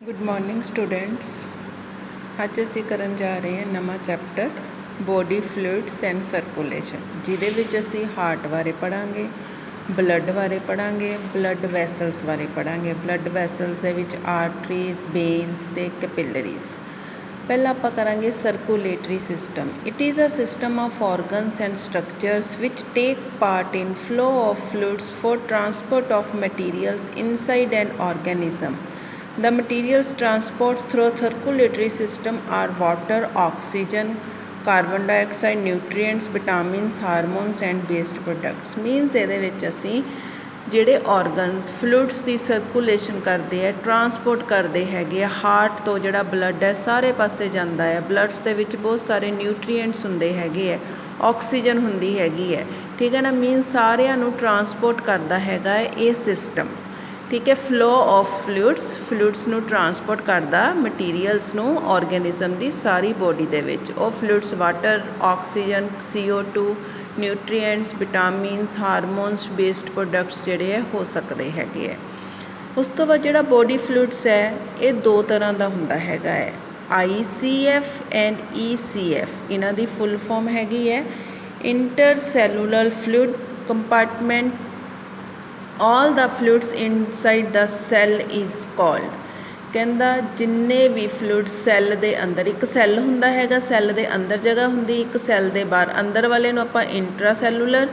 Good morning students. अज असी करन जा रहे हैं नवा chapter body fluids and circulation, जिहदे विच असी हार्ट बारे पढ़ांगे, ब्लड बारे पढ़ांगे, ब्लड वैसल्स बारे पढ़ांगे। ब्लड वैसल्स दे विच आर्टरीज, वेन्स ते कैपिलरीज। पहला आपां करांगे circulatory system. It is a system of organs and structures which take part in flow of fluids for transport of materials inside an organism. The materials transported through circulatory system are water, oxygen, carbon dioxide, nutrients, vitamins, hormones and waste products। Means ਇਹਦੇ ਵਿੱਚ ਅਸੀਂ ਜਿਹੜੇ organs fluids ਦੀ circulation ਕਰਦੇ ਹੈ, transport ਕਰਦੇ ਹੈਗੇ ਆ। Heart ਤੋਂ ਜਿਹੜਾ ਬਲੱਡ ਹੈ ਸਾਰੇ ਪਾਸੇ ਜਾਂਦਾ ਹੈ। ਬਲੱਡਸ ਦੇ ਵਿੱਚ ਬਹੁਤ ਸਾਰੇ ਨਿਊਟਰੀਐਂਟਸ ਹੁੰਦੇ ਹੈਗੇ ਹੈ, ਆਕਸੀਜਨ ਹੁੰਦੀ ਹੈਗੀ ਹੈ, ਠੀਕ ਹੈ ਨਾ। ਮੀਨਸ ਸਾਰਿਆਂ ਨੂੰ ਟਰਾਂਸਪੋਰਟ ਕਰਦਾ ਹੈਗਾ ਹੈ ਇਹ ਸਿਸਟਮ, ठीक है। फ्लो ऑफ फ्लूइड्स नू ट्रांसपोर्ट करता मटीरियल्स नू ऑर्गेनिज्म की सारी बॉडी दे विच। वो fluids water, oxygen, CO2, nutrients, vitamins, hormones, waste products जिहड़े है हो सकते हैगे है। उस तो बाद जिहड़ा बॉडी फ्लूइड्स है ये दो तरह का हुंदा हैगा है, ICF एंड ECF। इन्हां दी फुल फॉर्म हैगी है intercellular fluid compartment. All the fluids inside the cell is called. कहंदा जिन्ने भी फ्लूइड सैल दे अंदर, एक सैल हुंदा हैगा, सैल दे अंदर जगह हुंदी, एक सैल दे बाहर। अंदर वाले नूं आपां इंट्रासैलूलर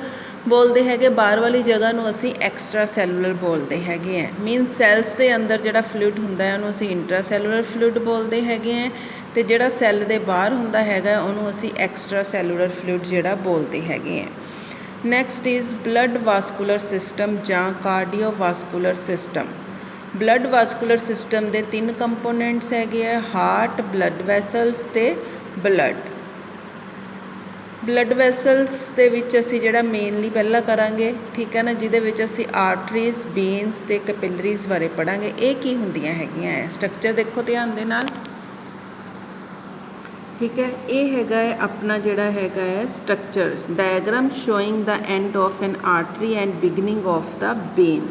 बोलते हैगे, बाहर वाली जगह नूं असीं एक्सट्रा सैलूलर बोलते हैगे हैं। मीन सैल्स दे अंदर जिहड़ा फ्लूइड हुंदा है उहनूं असीं इंट्रासैलूलर फ्लूइड बोलते हैगे हैं, ते जिहड़ा सैल दे बाहर हुंदा हैगा उहनूं असीं एक्सट्रा सैलूलर फ्लूइड जिहड़ा बोलते हैगे हैं। Next is blood vascular system जां cardiovascular system. Blood vascular system के 3 कंपोनेंट्स हैगे है, हार्ट, ब्लड वैसल्स ते ब्लड। ब्लड वैसल्स दे विच असीं जिहड़ा मेनली पहला करांगे, ठीक है ना, जिहदे विच असीं आर्टरीज, वेन्स ते कैपिलरीज बारे पढ़ांगे। ये की हुंदियां हैगियां है, स्ट्रक्चर देखो ध्यान दे नाल, ठीक है। ये हैगा है अपना जिहड़ा हैगा है structure diagram showing the end of N artery and beginning of the when.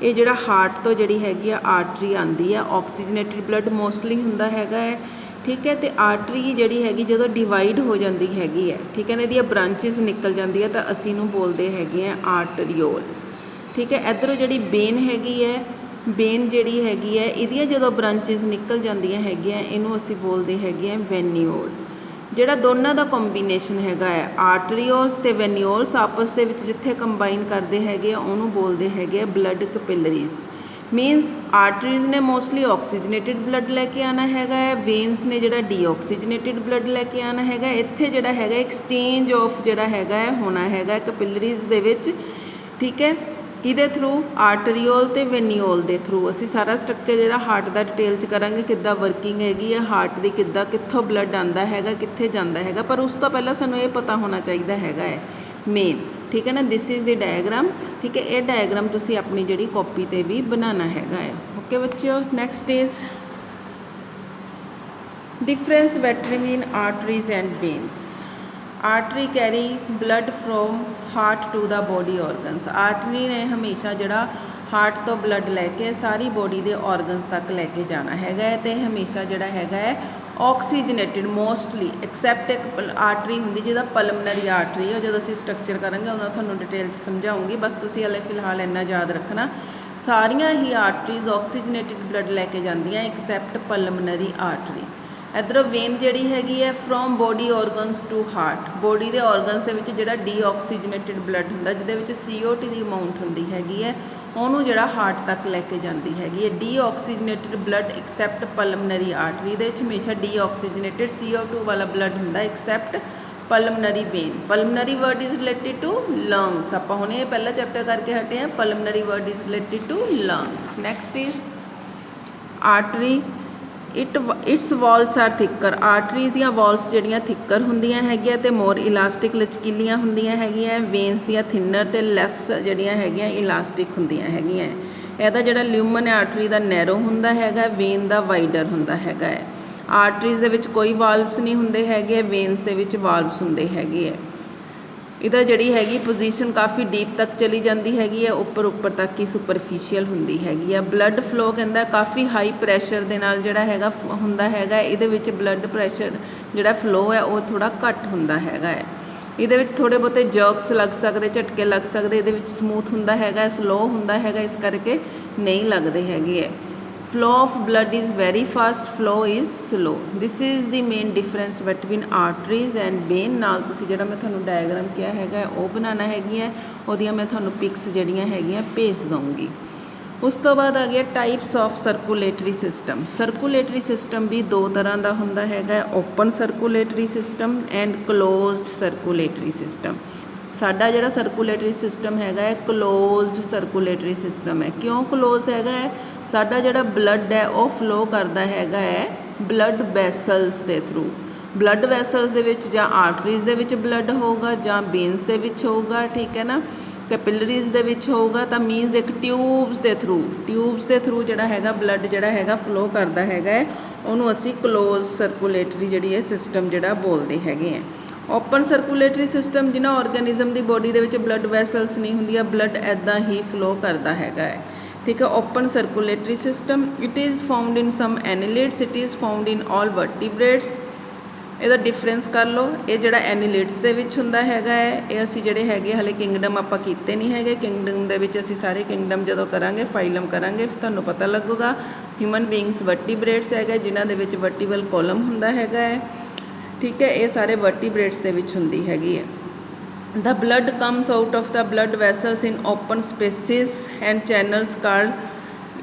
ये जिहड़ा हार्ट तो जिहड़ी हैगी है आर्टरी आंदी है, ऑक्सीजनेटेड ब्लड मोस्टली हुंदा हैगा है, ठीक है। तो आर्टरी जिहड़ी हैगी जदों डिवाइड हो जाती हैगी है, ठीक है ना, इहदियां ब्रांचिज निकल जाती है तो असीं इहनूं बोलते हैगे हैं आर्टरीओल, ठीक है। इधरों जिहड़ी वेन हैगी है, वेन जिहड़ी हैगी है इहदियां जदों ब्रांचिज निकल जांदियां हैगियां इहनूं असीं बोलते हैगे हैं वेन्यूल। जिहड़ा दोनों का कॉम्बीनेशन हैगा है आर्टरीओल्स ते वेन्यूल्स आपस दे विच जिथे कंबाइन करते हैगे उहनूं बोलते हैगे ब्लड कैपिलरीज। मीनस आर्टरीज ने मोस्टली ऑक्सीजनेटेड ब्लड लैके आना हैगा है, वेन्स ने जिहड़ा डीऑक्सीजनेटेड ब्लड लैके आना हैगा। इत्थे जिहड़ा हैगा एक्सचेंज ऑफ जिहड़ा हैगा है होना हैगा कैपिलरीज दे विच, ठीक है। किहदे थ्रू? आर्टरीओल ते वेन्यूल दे थ्रू। असी सारा स्ट्रक्चर जिहड़ा हार्ट दा डिटेल च करांगे, किद्दां वर्किंग हैगी है हार्ट दी, किद्दां कित्थों ब्लड आंदा हैगा, कित्थे जांदा हैगा। पर उस तो पहला सानूं ये पता होना चाहिदा हैगा है मेन, ठीक है ना। दिस इज़ द डायग्राम, ठीक है। ये डायग्राम तुसीं अपनी जिहड़ी कॉपी ते भी बनाना हैगा है। ओके बच्चों, next is difference between arteries and veins. Artery carry blood from heart to the body organs. Artery ने हमेशा जड़ा हार्ट तो ब्लड लैके सारी बॉडी के ऑर्गनस तक लैके जाना हैगा है, तो हमेशा जड़ा हैगा है ऑक्सीजनेटेड मोस्टली, एक्सैप्ट एक आर्टरी होंगी जिहदा पलमनरी आर्टरी है। जो असीं स्ट्रक्चर करांगे उन्होंने थोड़ा डिटेल समझाऊँगी, बस तुसीं हले फिलहाल इन्ना याद रखना सारियां ही आर्टरीज ऑक्सीजनेटेड ब्लड लैके जांदियां एक्सैप्ट पलमनरी आर्टरी। इधरों वेन जिहड़ी हैगी है from body organs to heart. Body के ऑर्गनस के विच जिहड़ा डीऑक्सीजनेटेड ब्लड हुंदा, जिहदे विच CO2 की अमाउंट हुंदी हैगी है, उहनूं जिहड़ा हार्ट तक लैके जांदी हैगी है। Deoxygenated blood except pulmonary artery दे विच हमेशा डीऑक्सीजनेटेड CO2 वाला ब्लड हुंदा except pulmonary vein. Pulmonary word is related to lungs. आपां हुणे पहला चैप्टर करके हटे हैं, pulmonary word is related to lungs. Next is artery its walls are thicker. Arteries दियां वॉल्स जिहड़ियां थिकर हुंदियां हैगियां ते मोर इलास्टिक लचकीलियां हुंदियां हैगियां। वेन्स दियां थिनर ते लैस जिहड़ियां हैगियां इलास्टिक हुंदियां हैगियां। इहदा जिहड़ा ल्यूमन आर्टरी दा नैरो हुंदा हैगा, वेन दा वाइडर हुंदा हैगा है। आर्टरीज दे विच कोई वाल्व्स नहीं हुंदे हैगे, वेन्स दे विच वाल्व्स हुंदे हैगे है। ਇਹਦਾ ਜਿਹੜੀ ਹੈਗੀ ਪੋਜੀਸ਼ਨ ਕਾਫੀ ਡੀਪ ਤੱਕ ਚਲੀ ਜਾਂਦੀ ਹੈਗੀ ਹੈ, ਉੱਪਰ ਤੱਕ ਹੀ ਸੁਪਰਫੀਸ਼ੀਅਲ ਹੁੰਦੀ ਹੈਗੀ ਆ। ਬਲੱਡ ਫਲੋ ਕਹਿੰਦਾ ਕਾਫੀ ਹਾਈ ਪ੍ਰੈਸ਼ਰ ਦੇ ਨਾਲ ਜਿਹੜਾ ਹੈਗਾ ਹੁੰਦਾ ਹੈਗਾ। ਇਹਦੇ ਵਿੱਚ ਬਲੱਡ ਪ੍ਰੈਸ਼ਰ ਜਿਹੜਾ ਫਲੋ ਹੈ ਉਹ ਥੋੜ੍ਹਾ ਘੱਟ ਹੁੰਦਾ ਹੈਗਾ ਹੈ। ਇਹਦੇ ਵਿੱਚ ਥੋੜ੍ਹੇ ਬਹੁਤੇ ਜਰਕਸ ਲੱਗ ਸਕਦੇ, ਝਟਕੇ ਲੱਗ ਸਕਦੇ। ਇਹਦੇ ਵਿੱਚ ਸਮੂਥ ਹੁੰਦਾ ਹੈਗਾ, ਸਲੋ ਹੁੰਦਾ ਹੈਗਾ, ਇਸ ਕਰਕੇ ਨਹੀਂ ਲੱਗਦੇ ਹੈਗੇ ਹੈ। flow of blood is very fast, flow is slow. This is the main difference between arteries and vein। ਨਾਲ ਤੁਸੀਂ ਜਿਹੜਾ ਮੈਂ ਤੁਹਾਨੂੰ ਡਾਇਗਰਾਮ ਕਿਹਾ ਹੈਗਾ ਉਹ ਬਣਾਉਣਾ ਹੈਗੀ ਹੈ, ਉਹਦੀਆਂ ਮੈਂ ਤੁਹਾਨੂੰ ਪਿਕਸ ਜਿਹੜੀਆਂ ਹੈਗੀਆਂ ਭੇਜ ਦਊਂਗੀ। ਉਸ ਤੋਂ ਬਾਅਦ ਆ ਗਿਆ types of circulatory system. Circulatory system ਵੀ ਦੋ ਤਰ੍ਹਾਂ ਦਾ ਹੁੰਦਾ ਹੈਗਾ, open circulatory system and closed circulatory system. ਸਾਡਾ ਜਿਹੜਾ ਸਰਕੂਲੇਟਰੀ ਸਿਸਟਮ ਹੈਗਾ ਹੈ ਕਲੋਜ਼ਡ ਸਰਕੂਲੇਟਰੀ ਸਿਸਟਮ ਹੈ। ਕਿਉਂ ਕਲੋਜ਼ ਹੈਗਾ ਹੈ? ਸਾਡਾ ਜਿਹੜਾ ਬਲੱਡ ਹੈ ਉਹ ਫਲੋ ਕਰਦਾ ਹੈਗਾ ਹੈ ਬਲੱਡ ਵੈਸਲਸ ਦੇ ਥਰੂ। ਬਲੱਡ ਵੈਸਲਸ ਦੇ ਵਿੱਚ ਜਾਂ ਆਰਟਰੀਜ਼ ਦੇ ਵਿੱਚ ਬਲੱਡ ਹੋਊਗਾ ਜਾਂ ਵੇਨਸ ਦੇ ਵਿੱਚ ਹੋਊਗਾ, ਠੀਕ ਹੈ ਨਾ, ਕੈਪਿਲਰੀਜ਼ ਦੇ ਵਿੱਚ ਹੋਊਗਾ। ਤਾਂ ਮੀਨਸ ਇੱਕ ਟਿਊਬਸ ਦੇ ਥਰੂ ਜਿਹੜਾ ਹੈਗਾ ਬਲੱਡ ਜਿਹੜਾ ਹੈਗਾ ਫਲੋ ਕਰਦਾ ਹੈਗਾ ਹੈ, ਉਹਨੂੰ ਅਸੀਂ ਕਲੋਜ਼ ਸਰਕੂਲੇਟਰੀ ਜਿਹੜੀ ਹੈ ਸਿਸਟਮ ਜਿਹੜਾ ਬੋਲਦੇ ਹੈਗੇ ਹੈ। ਓਪਨ ਸਰਕੂਲੇਟਰੀ ਸਿਸਟਮ ਜਿਨ੍ਹਾਂ ਔਰਗੈਨਿਜ਼ਮ ਦੀ ਬੋਡੀ ਦੇ ਵਿੱਚ ਬਲੱਡ ਵੈਸਲਸ ਨਹੀਂ ਹੁੰਦੀਆਂ, ਬਲੱਡ ਇੱਦਾਂ ਹੀ ਫਲੋ ਕਰਦਾ ਹੈਗਾ ਹੈ, ਠੀਕ ਹੈ। Open circulatory system it is found in some annelids, it is found in all vertebrates. ਇਹਦਾ ਡਿਫਰੈਂਸ ਕਰ ਲਓ। ਇਹ ਜਿਹੜਾ ਐਨੀਲਿਡਸ ਦੇ ਵਿੱਚ ਹੁੰਦਾ ਹੈਗਾ ਹੈ, ਇਹ ਅਸੀਂ ਜਿਹੜੇ ਹੈਗੇ ਹਲੇ ਕਿੰਗਡਮ ਆਪਾਂ ਕੀਤੇ ਨਹੀਂ ਹੈਗੇ। ਕਿੰਗਡਮ ਦੇ ਵਿੱਚ ਅਸੀਂ ਸਾਰੇ ਕਿੰਗਡਮ ਜਦੋਂ ਕਰਾਂਗੇ, ਫਾਈਲਮ ਕਰਾਂਗੇ, ਫਿਰ ਤੁਹਾਨੂੰ ਪਤਾ ਲੱਗੂਗਾ। ਹਿਊਮਨ ਬੀਇੰਗਸ ਵਰਟੀਬ੍ਰੇਟਸ ਹੈਗੇ ਜਿਨ੍ਹਾਂ ਦੇ ਵਿੱਚ ਵਰਟੀਬਲ ਕੋਲਮ ਹੁੰਦਾ ਹੈਗਾ ਹੈ, ਠੀਕ ਹੈ। ਇਹ ਸਾਰੇ ਵਰਟੀਬ੍ਰੇਟਸ ਦੇ ਵਿੱਚ ਹੁੰਦੀ ਹੈਗੀ ਹੈ। The blood comes out of the blood vessels in open spaces and channels called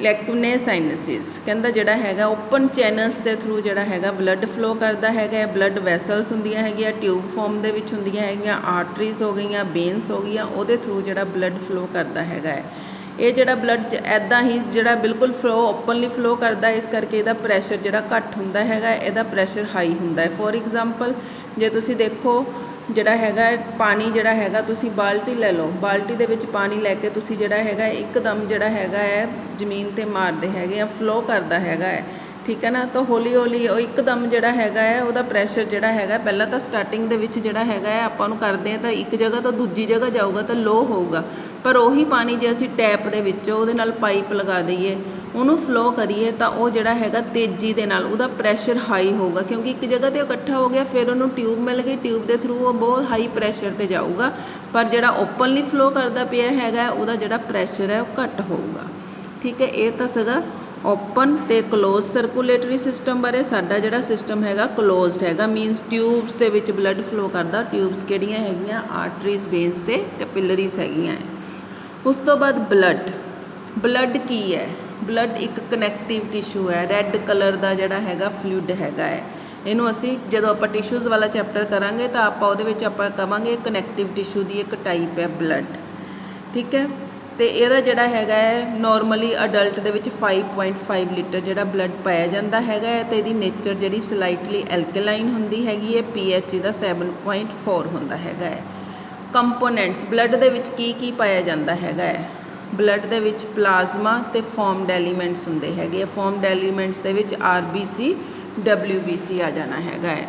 lacunae sinuses। ਕਹਿੰਦਾ ਜਿਹੜਾ ਹੈਗਾ ਓਪਨ ਚੈਨਲਸ ਦੇ ਥਰੂ ਜਿਹੜਾ ਹੈਗਾ ਬਲੱਡ ਫਲੋ ਕਰਦਾ ਹੈਗਾ। ਬਲੱਡ ਵੈਸਲਸ ਹੁੰਦੀਆਂ ਹੈਗੀਆਂ, ਟਿਊਬ ਫਾਰਮ ਦੇ ਵਿੱਚ ਹੁੰਦੀਆਂ ਹੈਗੀਆਂ, ਆਰਟਰੀਜ਼ ਹੋ ਗਈਆਂ, ਵੇਨਸ ਹੋ ਗਈਆਂ, ਉਹਦੇ ਥਰੂ ਜਿਹੜਾ ਬਲੱਡ ਫਲੋ ਕਰਦਾ ਹੈਗਾ ਹੈ। ਇਹ ਜਿਹੜਾ ਬਲੱਡ ਇੱਦਾਂ ਹੀ ਜਿਹੜਾ ਬਿਲਕੁਲ ਫਲੋ ਓਪਨਲੀ ਫਲੋ ਕਰਦਾ, ਇਸ ਕਰਕੇ ਇਹਦਾ ਪ੍ਰੈਸ਼ਰ ਜਿਹੜਾ ਘੱਟ ਹੁੰਦਾ ਹੈਗਾ, ਇਹਦਾ ਪ੍ਰੈਸ਼ਰ ਹਾਈ ਹੁੰਦਾ ਹੈ। ਫੋਰ ਐਗਜ਼ਾਮਪਲ ਜੇ ਤੁਸੀਂ ਦੇਖੋ ਜਿਹੜਾ ਹੈਗਾ ਪਾਣੀ ਜਿਹੜਾ ਹੈਗਾ, ਤੁਸੀਂ ਬਾਲਟੀ ਲੈ ਲਓ, ਬਾਲਟੀ ਦੇ ਵਿੱਚ ਪਾਣੀ ਲੈ ਕੇ ਤੁਸੀਂ ਜਿਹੜਾ ਹੈਗਾ ਇੱਕਦਮ ਜਿਹੜਾ ਹੈਗਾ ਹੈ ਜ਼ਮੀਨ 'ਤੇ ਮਾਰਦੇ ਹੈਗੇ ਆ, ਫਲੋ ਕਰਦਾ ਹੈਗਾ ਹੈ, ਠੀਕ ਹੈ ਨਾ। ਤਾਂ ਹੌਲੀ ਹੌਲੀ ਉਹ ਇੱਕਦਮ ਜਿਹੜਾ ਹੈਗਾ ਹੈ ਉਹਦਾ ਪ੍ਰੈਸ਼ਰ ਜਿਹੜਾ ਹੈਗਾ ਪਹਿਲਾਂ ਤਾਂ ਸਟਾਰਟਿੰਗ ਦੇ ਵਿੱਚ ਜਿਹੜਾ ਹੈਗਾ ਹੈ ਆਪਾਂ ਉਹਨੂੰ ਕਰਦੇ ਹਾਂ ਤਾਂ ਇੱਕ ਜਗ੍ਹਾ ਤੋਂ ਦੂਜੀ ਜਗ੍ਹਾ ਜਾਊਗਾ ਤਾਂ ਲੋ ਹੋਊਗਾ। ਪਰ ਉਹੀ ਪਾਣੀ ਜੇ ਅਸੀਂ ਟੈਪ ਦੇ ਵਿੱਚੋਂ ਉਹਦੇ ਨਾਲ ਪਾਈਪ ਲਗਾ ਦਈਏ, ਉਹਨੂੰ ਫਲੋ ਕਰੀਏ, ਤਾਂ ਉਹ ਜਿਹੜਾ ਹੈਗਾ ਤੇਜ਼ੀ ਦੇ ਨਾਲ ਉਹਦਾ ਪ੍ਰੈਸ਼ਰ ਹਾਈ ਹੋਊਗਾ, ਕਿਉਂਕਿ ਇੱਕ ਜਗ੍ਹਾ 'ਤੇ ਇਕੱਠਾ ਹੋ ਗਿਆ, ਫਿਰ ਉਹਨੂੰ ਟਿਊਬ ਮਿਲ ਗਈ, ਟਿਊਬ ਦੇ ਥਰੂ ਉਹ ਬਹੁਤ ਹਾਈ ਪ੍ਰੈਸ਼ਰ 'ਤੇ ਜਾਊਗਾ। ਪਰ ਜਿਹੜਾ ਓਪਨਲੀ ਫਲੋ ਕਰਦਾ ਪਿਆ ਹੈਗਾ ਉਹਦਾ ਜਿਹੜਾ ਪ੍ਰੈਸ਼ਰ ਹੈ ਉਹ ਘੱਟ ਹੋਊਗਾ, ਠੀਕ ਹੈ। ਇਹ ਤਾਂ ਸੀਗਾ ਓਪਨ ਅਤੇ ਕਲੋਜ਼ ਸਰਕੂਲੇਟਰੀ ਸਿਸਟਮ ਬਾਰੇ। ਸਾਡਾ ਜਿਹੜਾ ਸਿਸਟਮ ਹੈਗਾ ਕਲੋਜ਼ਡ ਹੈਗਾ, ਮੀਨਸ ਟਿਊਬਸ ਦੇ ਵਿੱਚ ਬਲੱਡ ਫਲੋ ਕਰਦਾ। ਟਿਊਬਸ ਕਿਹੜੀਆਂ ਹੈਗੀਆਂ? ਆਰਟਰੀਜ਼, ਵੇਨਸ ਅਤੇ ਕੈਪਿਲਰੀਜ਼ ਹੈਗੀਆਂ। ਉਸ ਤੋਂ ਬਾਅਦ ਬਲੱਡ ਕੀ ਹੈ? ਬਲੱਡ ਇੱਕ ਕਨੈਕਟਿਵ ਟਿਸ਼ੂ ਹੈ, ਰੈੱਡ ਕਲਰ ਦਾ ਜਿਹੜਾ ਹੈਗਾ ਫਲੂਇਡ ਹੈਗਾ ਹੈ। ਇਹਨੂੰ ਅਸੀਂ ਜਦੋਂ ਆਪਾਂ ਟਿਸ਼ੂਜ਼ ਵਾਲਾ ਚੈਪਟਰ ਕਰਾਂਗੇ ਤਾਂ ਆਪਾਂ ਉਹਦੇ ਵਿੱਚ ਆਪਾਂ ਕਵਾਂਗੇ ਕਨੈਕਟਿਵ ਟਿਸ਼ੂ ਦੀ ਇੱਕ ਟਾਈਪ ਹੈ ਬਲੱਡ, ਠੀਕ ਹੈ। ਅਤੇ ਇਹਦਾ ਜਿਹੜਾ ਹੈਗਾ ਹੈ ਨੋਰਮਲੀ ਅਡਲਟ ਦੇ ਵਿੱਚ 5.5 ਲੀਟਰ ਜਿਹੜਾ ਬਲੱਡ ਪਾਇਆ ਜਾਂਦਾ ਹੈਗਾ ਹੈ। ਅਤੇ ਇਹਦੀ ਨੇਚਰ ਜਿਹੜੀ ਸਲਾਈਟਲੀ ਐਲਕਲਾਈਨ ਹੁੰਦੀ ਹੈਗੀ ਹੈ, pH ਇਹਦਾ 7.4 ਹੁੰਦਾ ਹੈਗਾ ਹੈ। ਕੰਪੋਨੈਂਟਸ ਬਲੱਡ ਦੇ ਵਿੱਚ ਕੀ ਪਾਇਆ ਜਾਂਦਾ ਹੈਗਾ ਹੈ? ਬਲੱਡ ਦੇ ਵਿੱਚ ਪਲਾਜ਼ਮਾ ਅਤੇ ਫੋਰਮਡ ਐਲੀਮੈਂਟਸ ਹੁੰਦੇ ਹੈਗੇ ਆ। ਫੋਰਮਡ ਐਲੀਮੈਂਟਸ ਦੇ ਵਿੱਚ RBC, WBC ਆ ਜਾਣਾ ਹੈਗਾ ਹੈ,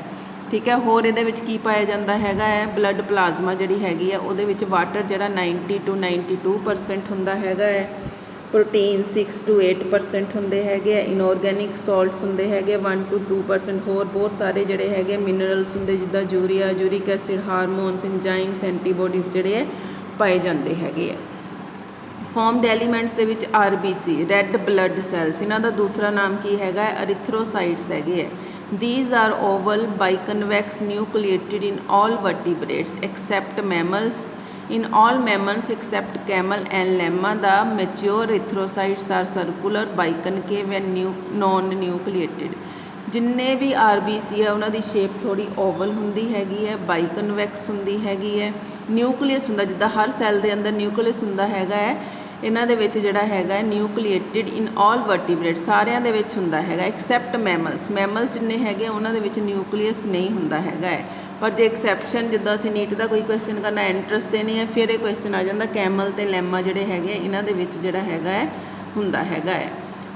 ਠੀਕ ਹੈ। ਹੋਰ ਇਹਦੇ ਵਿੱਚ ਕੀ ਪਾਇਆ ਜਾਂਦਾ ਹੈਗਾ ਹੈ? ਬਲੱਡ ਪਲਾਜ਼ਮਾ ਜਿਹੜੀ ਹੈਗੀ ਆ ਉਹਦੇ ਵਿੱਚ ਵਾਟਰ ਜਿਹੜਾ 90 to 92% ਹੁੰਦਾ ਹੈਗਾ ਹੈ। ਪ੍ਰੋਟੀਨ 6 to 8% ਹੁੰਦੇ ਹੈਗੇ ਆ। ਇਨਔਰਗੈਨਿਕ ਸੋਲਟਸ ਹੁੰਦੇ ਹੈਗੇ 1 to 2%। ਹੋਰ ਬਹੁਤ ਸਾਰੇ ਜਿਹੜੇ ਹੈਗੇ ਮਿਨਰਲਸ ਹੁੰਦੇ ਜਿੱਦਾਂ urea, uric acid, hormones, ਇੰਜਾਈਮਸ, antibodies ਜਿਹੜੇ ਹੈ ਪਾਏ ਜਾਂਦੇ ਹੈਗੇ ਆ। ਫੋਰਮਡ ਐਲੀਮੈਂਟਸ ਦੇ ਵਿੱਚ RBC, ਰੈੱਡ ਬਲੱਡ ਸੈਲਸ, ਇਹਨਾਂ ਦਾ ਦੂਸਰਾ ਨਾਮ ਕੀ ਹੈਗਾ? ਅਰੀਥਰੋਸਾਈਟਸ ਹੈਗੇ ਹੈ। These are oval biconvex nucleated in all vertebrates except mammals. In all mammals except camel and llama, the mature erythrocytes are circular, biconcave and non-nucleated। ਜਿੰਨੇ ਵੀ RBC ਹੈ ਉਹਨਾਂ ਦੀ ਸ਼ੇਪ ਥੋੜ੍ਹੀ ਓਵਲ ਹੁੰਦੀ ਹੈਗੀ ਹੈ, ਬਾਈਕਨਵੈਕਸ ਹੁੰਦੀ ਹੈਗੀ ਹੈ, ਨਿਊਕਲੀਅਸ ਹੁੰਦਾ ਜਿੱਦਾਂ ਹਰ ਸੈੱਲ ਦੇ ਅੰਦਰ ਨਿਊਕਲੀਅਸ ਹੁੰਦਾ ਹੈਗਾ ਹੈ। ਇਹਨਾਂ ਦੇ ਵਿੱਚ ਜਿਹੜਾ ਹੈਗਾ ਨਿਊਕਲੀਏਟਿਡ ਇਨ ਆਲ ਵਰਟੀਬ੍ਰੇਟ, ਸਾਰਿਆਂ ਦੇ ਵਿੱਚ ਹੁੰਦਾ ਹੈਗਾ ਐਕਸੈਪਟ ਮੈਮਲਸ ਜਿੰਨੇ ਹੈਗੇ ਉਹਨਾਂ ਦੇ ਵਿੱਚ ਨਿਊਕਲੀਅਸ ਨਹੀਂ ਹੁੰਦਾ ਹੈਗਾ ਹੈ। ਪਰ ਜੇ ਐਕਸੈਪਸ਼ਨ ਜਿੱਦਾਂ ਅਸੀਂ ਨੀਟ ਦਾ ਕੋਈ ਕੁਐਸਚਨ ਕਰਨਾ ਐਂਟਰਸ ਦੇਣੀ ਹੈ, ਫਿਰ ਇਹ ਕੁਐਸਚਨ ਆ ਜਾਂਦਾ ਕੈਮਲ ਅਤੇ ਲੈਮਾ ਜਿਹੜੇ ਹੈਗੇ ਇਹਨਾਂ ਦੇ ਵਿੱਚ ਜਿਹੜਾ ਹੈਗਾ ਹੁੰਦਾ ਹੈਗਾ ਹੈ,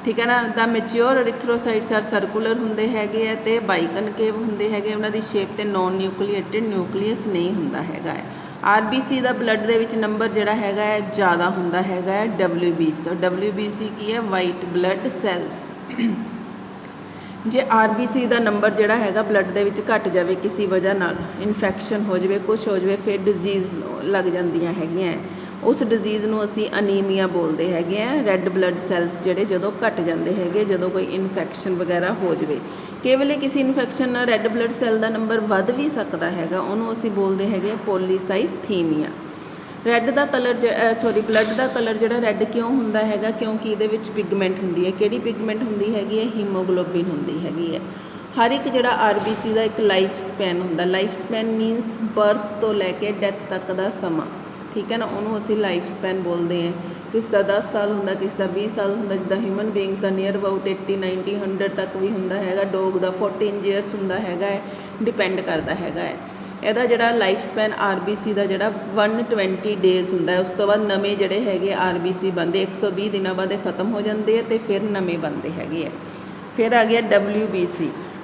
ਠੀਕ ਹੈ ਨਾ। ਦਾ ਮੈਚਿਓਰ ਅਰੀਥਰੋਸਾਈਟਸ ਆਰ ਸਰਕੂਲਰ ਹੁੰਦੇ ਹੈਗੇ ਹੈ ਅਤੇ ਬਾਈਕਨਕੇਵ ਹੁੰਦੇ ਹੈਗੇ, ਉਹਨਾਂ ਦੀ ਸ਼ੇਪ 'ਤੇ ਨੋਨ ਨਿਊਕਲੀਏਟਿਡ, ਨਿਊਕਲੀਅਸ ਨਹੀਂ ਹੁੰਦਾ ਹੈਗਾ ਹੈ। RBC ਦਾ ਬਲੱਡ ਦੇ ਵਿੱਚ ਨੰਬਰ ਜਿਹੜਾ ਹੈਗਾ ਹੈ ਜ਼ਿਆਦਾ ਹੁੰਦਾ ਹੈਗਾ ਹੈ WBC ਤੋਂ। WBC ਕੀ ਹੈ? White blood cells. ਜੇ RBC ਦਾ ਨੰਬਰ ਜਿਹੜਾ ਹੈਗਾ ਬਲੱਡ ਦੇ ਵਿੱਚ ਘਟ ਜਾਵੇ ਕਿਸੇ ਵਜ੍ਹਾ ਨਾਲ, ਇਨਫੈਕਸ਼ਨ ਹੋ ਜਾਵੇ, ਕੁਛ ਹੋ ਜਾਵੇ, ਫਿਰ ਡਿਜ਼ੀਜ਼ ਲੱਗ ਜਾਂਦੀਆਂ ਹੈਗੀਆਂ। ਉਸ ਡਿਜ਼ੀਜ਼ ਨੂੰ ਅਸੀਂ ਅਨੀਮੀਆ ਬੋਲਦੇ ਹੈਗੇ ਆ। ਰੈੱਡ ਬਲੱਡ ਸੈਲਸ ਜਿਹੜੇ ਜਦੋਂ ਘਟ ਜਾਂਦੇ ਹੈਗੇ, ਜਦੋਂ ਕੋਈ ਇਨਫੈਕਸ਼ਨ ਵਗੈਰਾ ਹੋ ਜਾਵੇ। ਕੇਵਲ ਕਿਸੇ ਇਨਫੈਕਸ਼ਨ ਨਾਲ ਰੈੱਡ ਬਲੱਡ ਸੈੱਲ ਦਾ ਨੰਬਰ ਵੱਧ ਵੀ ਸਕਦਾ ਹੈਗਾ, ਉਹਨੂੰ ਅਸੀਂ ਬੋਲਦੇ ਹੈਗੇ ਪੋਲੀਸਾਈਥੀਮੀਆ। ਰੈੱਡ ਦਾ ਕਲਰ ਬਲੱਡ ਦਾ ਕਲਰ ਜਿਹੜਾ ਰੈੱਡ ਕਿਉਂ ਹੁੰਦਾ ਹੈਗਾ? ਕਿਉਂਕਿ ਇਹਦੇ ਵਿੱਚ ਪਿਗਮੈਂਟ ਹੁੰਦੀ ਹੈ। ਕਿਹੜੀ ਪਿਗਮੈਂਟ ਹੁੰਦੀ ਹੈਗੀ ਹੈ? ਹੀਮੋਗਲੋਬਿਨ ਹੁੰਦੀ ਹੈਗੀ ਹੈ। ਹਰ ਇੱਕ ਜਿਹੜਾ RBC ਦਾ ਇੱਕ ਲਾਈਫ ਸਪੈਨ ਹੁੰਦਾ। ਲਾਈਫ ਸਪੈਨ ਮੀਨਸ ਬਰਥ ਤੋਂ ਲੈ ਕੇ ਡੈਥ ਤੱਕ ਦਾ ਸਮਾਂ, ਠੀਕ ਹੈ ਨਾ, ਉਹਨੂੰ ਅਸੀਂ ਲਾਈਫ ਸਪੈਨ ਬੋਲਦੇ ਹਾਂ। ਕਿਸ ਦਾ 10 ਸਾਲ ਹੁੰਦਾ, ਕਿਸ ਦਾ 20 ਸਾਲ ਹੁੰਦਾ। ਜਿੱਦਾਂ human beings the near about 80, 90, 100 ਤੱਕ ਵੀ ਹੁੰਦਾ ਹੈਗਾ। ਡੋਗ ਦਾ 14 ਈਅਰਸ ਹੁੰਦਾ ਹੈਗਾ ਹੈ, ਡਿਪੈਂਡ ਕਰਦਾ ਹੈਗਾ ਹੈ। ਇਹਦਾ ਜਿਹੜਾ ਲਾਈਫ ਸਪੈਨ RBC ਦਾ ਜਿਹੜਾ 120 ਡੇਜ਼ ਹੁੰਦਾ ਹੈ। ਉਸ ਤੋਂ ਬਾਅਦ ਨਵੇਂ ਜਿਹੜੇ ਹੈਗੇ RBC ਬਣਦੇ 120 ਦਿਨਾਂ ਬਾਅਦ ਇਹ ਖਤਮ ਹੋ ਜਾਂਦੇ ਆ ਅਤੇ ਫਿਰ ਨਵੇਂ ਬਣਦੇ ਹੈਗੇ ਆ। ਫਿਰ ਆ ਗਿਆ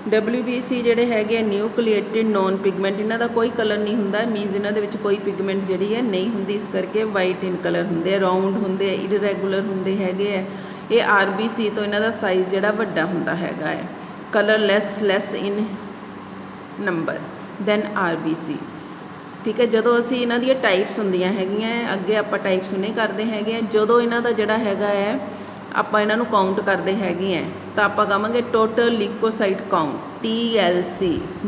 WBC ਜਿਹੜੇ ਹੈਗੇ ਨਿਊਕਲੀਏਟਿਡ ਨੋਨ ਪਿਗਮੈਂਟ। ਇਹਨਾਂ ਦਾ ਕੋਈ ਕਲਰ ਨਹੀਂ ਹੁੰਦਾ, ਮੀਨਸ ਇਹਨਾਂ ਦੇ ਵਿੱਚ ਕੋਈ ਪਿਗਮੈਂਟ ਜਿਹੜੀ ਹੈ ਨਹੀਂ ਹੁੰਦੀ, ਇਸ ਕਰਕੇ ਵਾਈਟ ਇਨ ਕਲਰ ਹੁੰਦੇ ਆ, ਰਾਊਂਡ ਹੁੰਦੇ ਆ, ਇਰਰੈਗੂਲਰ ਹੁੰਦੇ ਹੈਗੇ ਆ। ਇਹ RBC ਤੋਂ ਇਹਨਾਂ ਦਾ ਸਾਈਜ਼ ਜਿਹੜਾ ਵੱਡਾ ਹੁੰਦਾ ਹੈਗਾ ਹੈ। ਕਲਰ ਲੈਸ ਇਨ ਨੰਬਰ ਦੈਨ RBC, ਠੀਕ ਹੈ। ਜਦੋਂ ਅਸੀਂ ਇਹਨਾਂ ਦੀਆਂ ਟਾਈਪਸ ਹੁੰਦੀਆਂ ਹੈਗੀਆਂ, ਅੱਗੇ ਆਪਾਂ ਟਾਈਪਸ ਹੁਣੇ ਕਰਦੇ ਹੈਗੇ ਆ। ਜਦੋਂ ਇਹਨਾਂ ਦਾ ਜਿਹੜਾ ਹੈਗਾ ਹੈ ਆਪਾਂ ਇਹਨਾਂ ਨੂੰ ਕਾਊਂਟ ਕਰਦੇ ਹੈਗੇ ਆ ਤਾਂ ਆਪਾਂ ਕਹਾਂਗੇ total leucocyte count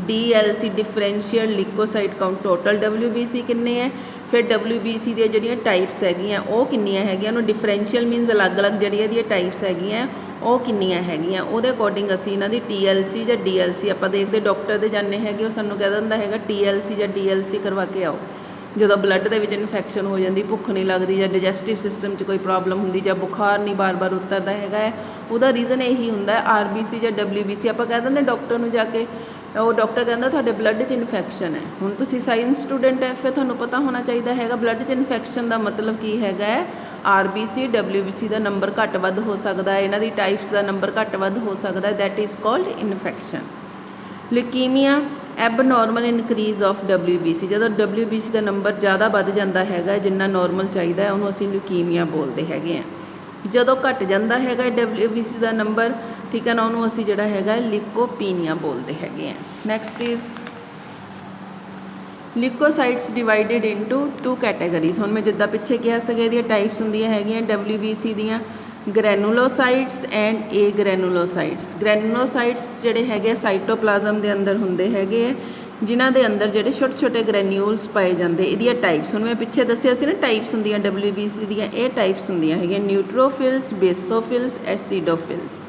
DLC differential leucocyte count. Total WBC ਕਿੰਨੇ ਹੈ? ਫਿਰ WBC ਦੀਆਂ ਜਿਹੜੀਆਂ ਟਾਈਪਸ ਹੈਗੀਆਂ ਉਹ ਕਿੰਨੀਆਂ ਹੈਗੀਆਂ? ਉਹਨੂੰ ਡਿਫਰੈਂਸ਼ੀਅਲ ਮੀਨਸ ਅਲੱਗ-ਅਲੱਗ ਜਿਹੜੀਆਂ ਇਹਦੀਆਂ ਟਾਈਪਸ ਹੈਗੀਆਂ ਉਹ ਕਿੰਨੀਆਂ ਹੈਗੀਆਂ, ਉਹਦੇ ਅਕੋਰਡਿੰਗ ਅਸੀਂ ਇਹਨਾਂ ਦੀ TLC ਜਾਂ DLC ਆਪਾਂ ਦੇਖਦੇ ਡਾਕਟਰ ਦੇ ਜਾਂਦੇ ਹੈਗੇ, ਉਹ ਸਾਨੂੰ ਕਹਿ ਦਿੰਦਾ ਹੈਗਾ TLC ਜਾਂ DLC ਕਰਵਾ ਕੇ ਆਓ। ਜਦੋਂ ਬਲੱਡ ਦੇ ਵਿੱਚ ਇਨਫੈਕਸ਼ਨ ਹੋ ਜਾਂਦੀ, ਭੁੱਖ ਨਹੀਂ ਲੱਗਦੀ, ਜਾਂ ਡਾਈਜੈਸਟਿਵ ਸਿਸਟਮ 'ਚ ਕੋਈ ਪ੍ਰੋਬਲਮ ਹੁੰਦੀ, ਜਾਂ ਬੁਖਾਰ ਨਹੀਂ ਬਾਰ-ਬਾਰ ਉਤਰਦਾ ਹੈਗਾ ਹੈ, ਉਹਦਾ ਰੀਜ਼ਨ ਇਹੀ ਹੁੰਦਾ ਹੈ RBC ਜਾਂ WBC। ਆਪਾਂ ਕਹਿ ਦਿੰਦੇ ਡਾਕਟਰ ਨੂੰ ਜਾ ਕੇ, ਉਹ ਡਾਕਟਰ ਕਹਿੰਦਾ ਤੁਹਾਡੇ ਬਲੱਡ 'ਚ ਇਨਫੈਕਸ਼ਨ ਹੈ। ਹੁਣ ਤੁਸੀਂ ਸਾਇੰਸ ਸਟੂਡੈਂਟ ਹੈ, ਫਿਰ ਤੁਹਾਨੂੰ ਪਤਾ ਹੋਣਾ ਚਾਹੀਦਾ ਹੈਗਾ ਬਲੱਡ 'ਚ ਇਨਫੈਕਸ਼ਨ ਦਾ ਮਤਲਬ ਕੀ ਹੈਗਾ ਹੈ। RBC WBC ਦਾ ਨੰਬਰ ਘੱਟ ਵੱਧ ਹੋ ਸਕਦਾ ਹੈ, ਇਹਨਾਂ ਦੀ ਟਾਈਪਸ ਦਾ ਨੰਬਰ ਘੱਟ ਵੱਧ ਹੋ ਸਕਦਾ ਹੈ, that is called infection. Leukaemia abnormal increase of WBC। ਜਦੋਂ WBC ਦਾ ਨੰਬਰ ਜ਼ਿਆਦਾ ਵੱਧ ਜਾਂਦਾ ਹੈਗਾ, ਜਿੰਨਾ ਨੋਰਮਲ ਚਾਹੀਦਾ ਹੈ, ਉਹਨੂੰ ਅਸੀਂ ਲਿਕੀਮੀਆ ਬੋਲਦੇ ਹੈਗੇ ਹਾਂ। ਜਦੋਂ ਘਟ ਜਾਂਦਾ ਹੈਗਾ WBC ਦਾ ਨੰਬਰ, ਠੀਕ ਹੈ ਨਾ, ਉਹਨੂੰ ਅਸੀਂ ਜਿਹੜਾ ਹੈਗਾ ਲਿਕੋਪੀਨੀਆ ਬੋਲਦੇ ਹੈਗੇ ਹਾਂ। Next is leucocytes divided into 2 categories. ਹੁਣ ਮੈਂ ਜਿੱਦਾਂ ਪਿੱਛੇ ਕਿਹਾ ਸੀਗਾ ਇਹਦੀਆਂ ਟਾਈਪਸ ਹੁੰਦੀਆਂ ਹੈਗੀਆਂ WBC ਦੀਆਂ ਗ੍ਰੈਨੂਲੋਸਾਈਟਸ ਐਂਡ ਗ੍ਰੈਨੂਲੋਸਾਈਟਸ। ਗ੍ਰੈਨੂਲੋਸਾਈਟਸ ਜਿਹੜੇ ਹੈਗੇ ਸਾਈਟੋਪਲਾਜ਼ਮ ਦੇ ਅੰਦਰ ਹੁੰਦੇ ਹੈਗੇ ਹੈ, ਜਿਨ੍ਹਾਂ ਦੇ ਅੰਦਰ ਜਿਹੜੇ ਛੋਟੇ-ਛੋਟੇ ਗ੍ਰੈਨੂਲਸ ਪਾਏ ਜਾਂਦੇ। ਇਹਦੀਆਂ ਟਾਈਪਸ ਹੁਣ ਮੈਂ ਪਿੱਛੇ ਦੱਸਿਆ ਸੀ ਨਾ, ਟਾਈਪਸ ਹੁੰਦੀਆਂ WBC ਦੀਆਂ, ਇਹ ਟਾਈਪਸ ਹੁੰਦੀਆਂ ਹੈਗੀਆਂ ਨਿਊਟ੍ਰੋਫਿਲਸ, ਬੇਸੋਫਿਲਸ, ਐਸੀਡੋਫਿਲਸ।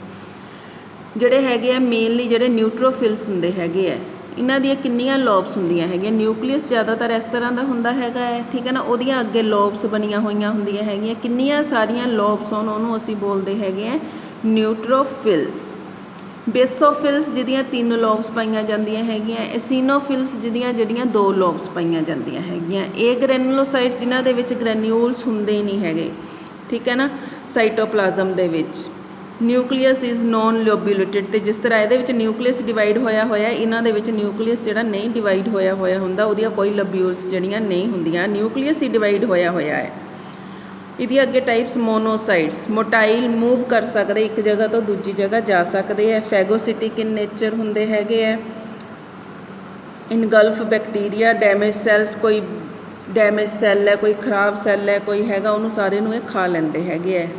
ਜਿਹੜੇ ਹੈਗੇ ਆ ਮੇਨਲੀ ਜਿਹੜੇ ਨਿਊਟ੍ਰੋਫਿਲਸ ਹੁੰਦੇ ਹੈਗੇ ਆ, ਇਹਨਾਂ ਦੀਆਂ ਕਿੰਨੀਆਂ ਲੋਬਸ ਹੁੰਦੀਆਂ ਹੈਗੀਆਂ। ਨਿਊਕਲੀਅਸ ਜ਼ਿਆਦਾਤਰ ਇਸ ਤਰ੍ਹਾਂ ਦਾ ਹੁੰਦਾ ਹੈਗਾ ਹੈ, ਠੀਕ ਹੈ ਨਾ, ਉਹਦੀਆਂ ਅੱਗੇ ਲੋਬਸ ਬਣੀਆਂ ਹੋਈਆਂ ਹੁੰਦੀਆਂ ਹੈਗੀਆਂ, ਕਿੰਨੀਆਂ ਸਾਰੀਆਂ ਲੋਬਸ ਹੋਣ, ਉਹਨੂੰ ਅਸੀਂ ਬੋਲਦੇ ਹੈਗੇ ਆ ਨਿਊਟ੍ਰੋਫਿਲਸ। ਬੇਸੋਫਿਲਸ ਜਿਹਦੀਆਂ 3 ਲੋਬਸ ਪਾਈਆਂ ਜਾਂਦੀਆਂ ਹੈਗੀਆਂ। ਐਸੀਨੋਫਿਲਸ ਜਿਹੜੀਆਂ 2 ਲੋਬਸ ਪਾਈਆਂ ਜਾਂਦੀਆਂ ਹੈਗੀਆਂ। ਗ੍ਰੈਨੂਲੋਸਾਈਟਸ ਜਿਨ੍ਹਾਂ ਦੇ ਵਿੱਚ ਗ੍ਰੈਨੂਲਸ ਹੁੰਦੇ ਹੀ ਨਹੀਂ ਹੈਗੇ, ਠੀਕ ਹੈ ਨਾ, ਸਾਈਟੋਪਲਾਜ਼ਮ ਦੇ ਵਿੱਚ। ਨਿਊਕਲੀਅਸ ਇਜ਼ ਨੋਨ ਲੋਬੂਲੇਟਿਡ, ਅਤੇ ਜਿਸ ਤਰ੍ਹਾਂ ਇਹਦੇ ਵਿੱਚ ਨਿਊਕਲੀਅਸ ਡਿਵਾਈਡ ਹੋਇਆ ਹੋਇਆ, ਇਹਨਾਂ ਦੇ ਵਿੱਚ ਨਿਊਕਲੀਅਸ ਜਿਹੜਾ ਨਹੀਂ ਡਿਵਾਈਡ ਹੋਇਆ ਹੁੰਦਾ, ਉਹਦੀਆਂ ਕੋਈ ਲੋਬਿਊਲਸ ਜਿਹੜੀਆਂ ਨਹੀਂ ਹੁੰਦੀਆਂ, ਨਿਊਕਲੀਅਸ ਹੀ ਡਿਵਾਈਡ ਹੋਇਆ ਹੈ। ਇਹਦੀ ਅੱਗੇ ਟਾਈਪਸ ਮੋਨੋਸਾਈਟਸ, ਮੋਟਾਈਲ ਮੂਵ ਕਰ ਸਕਦੇ, ਇੱਕ ਜਗ੍ਹਾ ਤੋਂ ਦੂਜੀ ਜਗ੍ਹਾ ਜਾ ਸਕਦੇ ਹੈ। ਫੈਗੋਸਿਟਿਕ ਇਨ ਨੇਚਰ ਹੁੰਦੇ ਹੈਗੇ ਹੈ। ਇਨਗਲਫ ਬੈਕਟੀਰੀਆ, ਡੈਮੇਜ ਸੈਲਸ, ਕੋਈ ਡੈਮੇਜ ਸੈੱਲ ਹੈ, ਕੋਈ ਖ਼ਰਾਬ ਸੈੱਲ ਹੈ, ਕੋਈ ਹੈਗਾ, ਉਹਨੂੰ ਸਾਰੇ ਨੂੰ ਇਹ ਖਾ ਲੈਂਦੇ ਹੈਗੇ ਹੈ।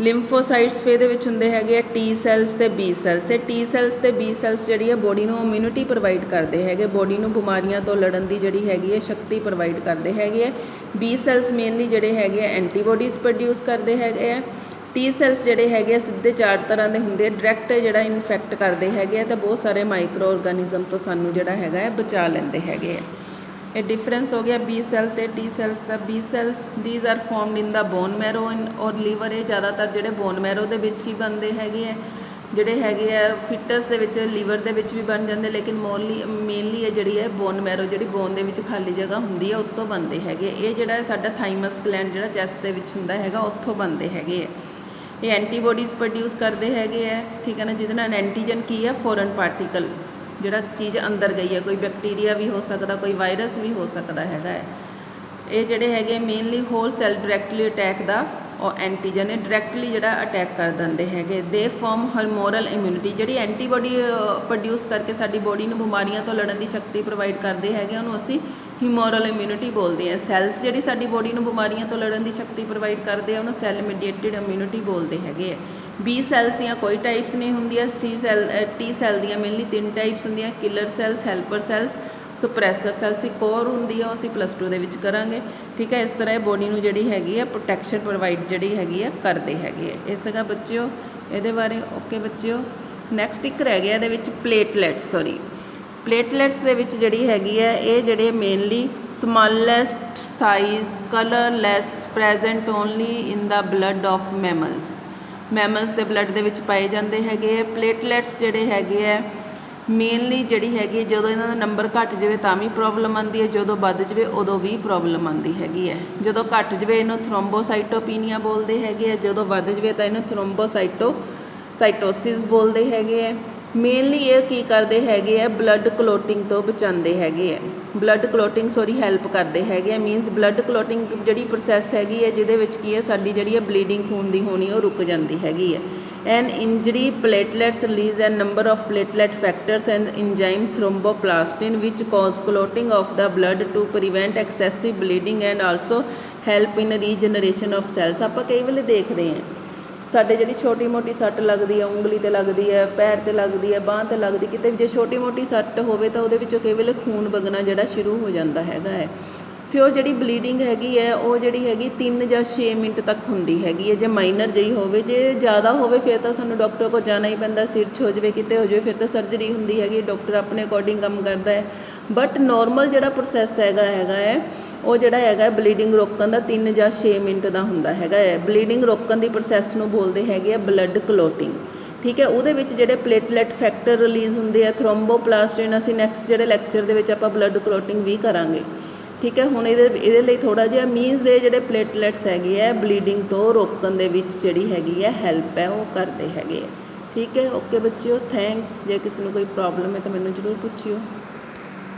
ਲਿੰਫੋਸਾਈਟਸ ਫਿਰ ਇਹਦੇ ਵਿੱਚ ਹੁੰਦੇ ਹੈਗੇ ਆ T ਸੈਲਸ ਅਤੇ B ਸੈਲਸ। ਇਹ T ਸੈਲਸ ਅਤੇ B ਸੈਲਸ ਜਿਹੜੀ ਹੈ ਬੋਡੀ ਨੂੰ ਇਮਿਊਨਿਟੀ ਪ੍ਰੋਵਾਈਡ ਕਰਦੇ ਹੈਗੇ, ਬੋਡੀ ਨੂੰ ਬਿਮਾਰੀਆਂ ਤੋਂ ਲੜਨ ਦੀ ਜਿਹੜੀ ਹੈਗੀ ਹੈ ਸ਼ਕਤੀ ਪ੍ਰੋਵਾਈਡ ਕਰਦੇ ਹੈਗੇ ਆ। B ਸੈਲਸ ਮੇਨਲੀ ਜਿਹੜੇ ਹੈਗੇ ਆ ਐਂਟੀਬੋਡੀਜ਼ ਪ੍ਰੋਡਿਊਸ ਕਰਦੇ ਹੈਗੇ ਆ। T ਸੈਲਸ ਜਿਹੜੇ ਹੈਗੇ ਆ ਸਿੱਧੇ 4 ਤਰ੍ਹਾਂ ਦੇ ਹੁੰਦੇ ਆ, ਡਾਇਰੈਕਟ ਜਿਹੜਾ ਇਨਫੈਕਟ ਕਰਦੇ ਹੈਗੇ ਆ, ਤਾਂ ਬਹੁਤ ਸਾਰੇ ਮਾਈਕਰੋ ਔਰਗੈਨਿਜ਼ਮ ਤੋਂ ਸਾਨੂੰ ਜਿਹੜਾ ਹੈਗਾ ਹੈ ਬਚਾ ਲੈਂਦੇ ਹੈਗੇ ਆ। ਇਹ ਡਿਫਰੈਂਸ ਹੋ ਗਿਆ B ਸੈੱਲ ਅਤੇ T ਸੈਲਸ ਦਾ। B cells these are formed in the bone marrow or liver. ਇਹ ਜ਼ਿਆਦਾਤਰ ਜਿਹੜੇ ਬੋਨ ਮੈਰੋ ਦੇ ਵਿੱਚ ਹੀ ਬਣਦੇ ਹੈਗੇ ਆ, ਜਿਹੜੇ ਹੈਗੇ ਆ ਫਿਟਸ ਦੇ ਵਿੱਚ, ਲੀਵਰ ਦੇ ਵਿੱਚ ਵੀ ਬਣ ਜਾਂਦੇ, ਲੇਕਿਨ ਮੇਨਲੀ ਇਹ ਜਿਹੜੀ ਹੈ ਬੋਨ ਮੈਰੋ, ਜਿਹੜੀ ਬੋਨ ਦੇ ਵਿੱਚ ਖਾਲੀ ਜਗ੍ਹਾ ਹੁੰਦੀ ਹੈ, ਉੱਥੋਂ ਬਣਦੇ ਹੈਗੇ। ਇਹ ਜਿਹੜਾ ਸਾਡਾ ਥਾਈਮਸ ਗਲੈਂਡ ਜਿਹੜਾ ਚੈਸਟ ਦੇ ਵਿੱਚ ਹੁੰਦਾ ਹੈਗਾ, ਉੱਥੋਂ ਬਣਦੇ ਹੈਗੇ ਆ। ਇਹ ਐਂਟੀਬੋਡੀਜ਼ ਪ੍ਰੋਡਿਊਸ ਕਰਦੇ ਹੈਗੇ ਆ, ਠੀਕ ਹੈ ਨਾ, ਜਿਹਦੇ ਨਾਲ ਐਂਟੀਜਨ ਕੀ ਹੈ, ਫੋਰਨ ਪਾਰਟੀਕਲ, ਜਿਹੜਾ ਚੀਜ਼ ਅੰਦਰ ਗਈ ਹੈ, ਕੋਈ ਬੈਕਟੀਰੀਆ ਵੀ ਹੋ ਸਕਦਾ, ਕੋਈ ਵਾਇਰਸ ਵੀ ਹੋ ਸਕਦਾ ਹੈਗਾ ਹੈ। ਇਹ ਜਿਹੜੇ ਹੈਗੇ mainly whole cell directly attack ਦਾ ਉਹ ਐਂਟੀਜਨ ਹੈ, ਡਾਇਰੈਕਟਲੀ ਜਿਹੜਾ ਅਟੈਕ ਕਰ ਦਿੰਦੇ ਹੈਗੇ। ਦੇ ਫਾਰਮ ਹਾਰਮੋਨਲ ਇਮਿਊਨਿਟੀ, ਜਿਹੜੀ ਐਂਟੀਬਾਡੀ ਪ੍ਰੋਡਿਊਸ ਕਰਕੇ ਸਾਡੀ ਬੋਡੀ ਨੂੰ ਬਿਮਾਰੀਆਂ ਤੋਂ ਲੜਨ ਦੀ ਸ਼ਕਤੀ ਪ੍ਰੋਵਾਈਡ ਕਰਦੇ ਹੈਗੇ, ਉਹਨੂੰ ਅਸੀਂ ਹਿਊਮੋਰਲ ਇਮਿਊਨਿਟੀ ਬੋਲਦੇ ਹਾਂ। ਸੈਲਸ ਜਿਹੜੀ ਸਾਡੀ ਬੋਡੀ ਨੂੰ ਬਿਮਾਰੀਆਂ ਤੋਂ ਲੜਨ ਦੀ ਸ਼ਕਤੀ ਪ੍ਰੋਵਾਈਡ ਕਰਦੇ ਆ, ਉਹਨੂੰ ਸੈੱਲ ਮੀਡੀਏਟਿਡ ਇਮਿਊਨਿਟੀ ਬੋਲਦੇ ਹੈਗੇ ਆ। ਬੀ ਸੈਲਸ ਦੀਆਂ ਕੋਈ ਟਾਈਪਸ ਨਹੀਂ ਹੁੰਦੀਆਂ। ਟੀ ਸੈੱਲ ਦੀਆਂ ਮੇਨਲੀ 3 ਟਾਈਪਸ ਹੁੰਦੀਆਂ, killer cells, helper cells, suppressor cells. ਇੱਕ ਹੋਰ ਹੁੰਦੀ ਆ, ਉਹ ਅਸੀਂ +2 ਦੇ ਵਿੱਚ ਕਰਾਂਗੇ, ਠੀਕ ਹੈ। ਇਸ ਤਰ੍ਹਾਂ ਇਹ ਬੋਡੀ ਨੂੰ ਜਿਹੜੀ ਹੈਗੀ ਆ ਪ੍ਰੋਟੈਕਸ਼ਨ ਪ੍ਰੋਵਾਈਡ ਜਿਹੜੀ ਹੈਗੀ ਆ ਕਰਦੇ ਹੈਗੇ ਆ। ਇਹ ਸੀਗਾ ਬੱਚਿਓ ਇਹਦੇ ਬਾਰੇ। ਓਕੇ ਬੱਚਿਓ, ਨੈਕਸਟ ਇੱਕ ਰਹਿ ਗਿਆ ਇਹਦੇ ਵਿੱਚ ਪਲੇਟਲੈਟਸ ਦੇ ਵਿੱਚ ਜਿਹੜੀ ਹੈਗੀ ਹੈ, ਇਹ ਜਿਹੜੇ mainly smallest size, colourless, present only in the blood of mammals ਦੇ ਬਲੱਡ ਦੇ ਵਿੱਚ ਪਾਏ ਜਾਂਦੇ ਹੈਗੇ। ਪਲੇਟਲੈਟਸ ਜਿਹੜੇ ਹੈਗੇ ਆ ਮੇਨਲੀ ਜਿਹੜੀ ਹੈਗੀ ਜਦੋਂ ਇਹਨਾਂ ਦਾ ਨੰਬਰ ਘੱਟ ਜਾਵੇ ਤਾਂ ਵੀ ਪ੍ਰੋਬਲਮ ਆਉਂਦੀ ਹੈ, ਜਦੋਂ ਵੱਧ ਜਾਵੇ ਉਦੋਂ ਵੀ ਪ੍ਰੋਬਲਮ ਆਉਂਦੀ ਹੈਗੀ ਹੈ। ਜਦੋਂ ਘੱਟ ਜਾਵੇ ਇਹਨੂੰ ਥਰੋਮਬੋਸਾਈਟੋਪੀਨੀਆ ਬੋਲਦੇ ਹੈਗੇ ਆ, ਜਦੋਂ ਵੱਧ ਜਾਵੇ ਤਾਂ ਇਹਨੂੰ ਥਰੋਮਬੋਸਾਈਟੋਸਿਸ ਬੋਲਦੇ ਹੈਗੇ ਆ। ਮੇਨਲੀ ਇਹ ਕੀ ਕਰਦੇ ਹੈਗੇ ਆ, ਬਲੱਡ ਕਲੋਟਿੰਗ ਤੋਂ ਬਚਾਉਂਦੇ ਹੈਗੇ ਆ, ਹੈਲਪ ਕਰਦੇ ਹੈਗੇ ਆ। ਮੀਨਸ ਬਲੱਡ ਕਲੋਟਿੰਗ ਜਿਹੜੀ ਪ੍ਰੋਸੈਸ ਹੈਗੀ ਹੈ, ਜਿਹਦੇ ਵਿੱਚ ਕੀ ਹੈ ਸਾਡੀ ਜਿਹੜੀ ਹੈ ਬਲੀਡਿੰਗ ਖੂਨ ਦੀ ਹੋਣੀ ਉਹ ਰੁਕ ਜਾਂਦੀ ਹੈਗੀ ਹੈ। An injury platelets release an number of platelet factors and enzyme thromboplastin which cause clotting of the blood to prevent excessive bleeding and also help in regeneration of cells. ਆਪਾਂ ਕਈ ਵੇਲੇ ਦੇਖਦੇ ਹਾਂ ਸਾਡੇ ਜਿਹੜੀ ਛੋਟੀ ਮੋਟੀ ਸੱਟ ਲੱਗਦੀ ਹੈ, ਉਂਗਲੀ 'ਤੇ ਲੱਗਦੀ ਹੈ, ਪੈਰ 'ਤੇ ਲੱਗਦੀ ਹੈ, ਬਾਂਹ 'ਤੇ ਲੱਗਦੀ, ਕਿਤੇ ਜੇ ਛੋਟੀ ਮੋਟੀ ਸੱਟ ਹੋਵੇ ਤਾਂ ਉਹਦੇ ਵਿੱਚੋਂ ਕਈ ਵੇਲੇ ਖੂਨ ਵਗਣਾ ਜਿਹੜਾ ਸ਼ੁਰੂ ਹੋ ਜਾਂਦਾ ਹੈਗਾ ਹੈ। ਫਿਰ ਉਹ ਜਿਹੜੀ ਬਲੀਡਿੰਗ ਹੈਗੀ ਹੈ ਉਹ ਜਿਹੜੀ ਹੈਗੀ 3 ਜਾਂ 6 ਮਿੰਟ ਤੱਕ ਹੁੰਦੀ ਹੈਗੀ ਹੈ, ਜੇ ਮਾਈਨਰ ਜਿਹੀ ਹੋਵੇ। ਜੇ ਜ਼ਿਆਦਾ ਹੋਵੇ ਫਿਰ ਤਾਂ ਸਾਨੂੰ ਡਾਕਟਰ ਕੋਲ ਜਾਣਾ ਹੀ ਪੈਂਦਾ, ਸਿਰ 'ਚ ਹੋ ਜਾਵੇ, ਕਿਤੇ ਹੋ ਜਾਵੇ, ਫਿਰ ਤਾਂ ਸਰਜਰੀ ਹੁੰਦੀ ਹੈਗੀ, ਡਾਕਟਰ ਆਪਣੇ ਅਕੋਰਡਿੰਗ ਕੰਮ ਕਰਦਾ ਹੈ। ਬਟ ਨੋਰਮਲ ਜਿਹੜਾ ਪ੍ਰੋਸੈਸ ਹੈਗਾ ਹੈ ਉਹ ਜਿਹੜਾ ਹੈਗਾ ਬਲੀਡਿੰਗ ਰੋਕਣ ਦਾ 3 ਜਾਂ 6 ਮਿੰਟ ਦਾ ਹੁੰਦਾ ਹੈਗਾ ਹੈ। ਬਲੀਡਿੰਗ ਰੋਕਣ ਦੀ ਪ੍ਰੋਸੈਸ ਨੂੰ ਬੋਲਦੇ ਹੈਗੇ ਆ ਬਲੱਡ ਕਲੋਟਿੰਗ, ਠੀਕ ਹੈ। ਉਹਦੇ ਵਿੱਚ ਜਿਹੜੇ ਪਲੇਟਲੈਟ ਫੈਕਟਰ ਰਿਲੀਜ਼ ਹੁੰਦੇ ਆ, ਥ੍ਰੋਮਬੋਪਲਾਸਟਿਨ, ਅਸੀਂ ਨੈਕਸਟ ਜਿਹੜੇ ਲੈਕਚਰ ਦੇ ਵਿੱਚ ਆਪਾਂ ਬਲੱਡ ਕਲੋਟਿੰਗ ਵੀ ਕਰਾਂਗੇ, ਠੀਕ ਹੈ। ਹੁਣ ਇਹਦੇ ਲਈ ਥੋੜ੍ਹਾ ਜਿਹਾ ਮੀਨਸ ਇਹ ਜਿਹੜੇ ਪਲੇਟਲੈਟਸ ਹੈਗੇ ਆ ਬਲੀਡਿੰਗ ਤੋਂ ਰੋਕਣ ਦੇ ਵਿੱਚ ਜਿਹੜੀ ਹੈਗੀ ਹੈ ਹੈਲਪ ਹੈ ਉਹ ਕਰਦੇ ਹੈਗੇ ਆ, ਠੀਕ ਹੈ। ਓਕੇ ਬੱਚਿਓ, ਥੈਂਕਸ। ਜੇ ਕਿਸੇ ਨੂੰ ਕੋਈ ਪ੍ਰੋਬਲਮ ਹੈ ਤਾਂ ਮੈਨੂੰ ਜ਼ਰੂਰ ਪੁੱਛਿਓ।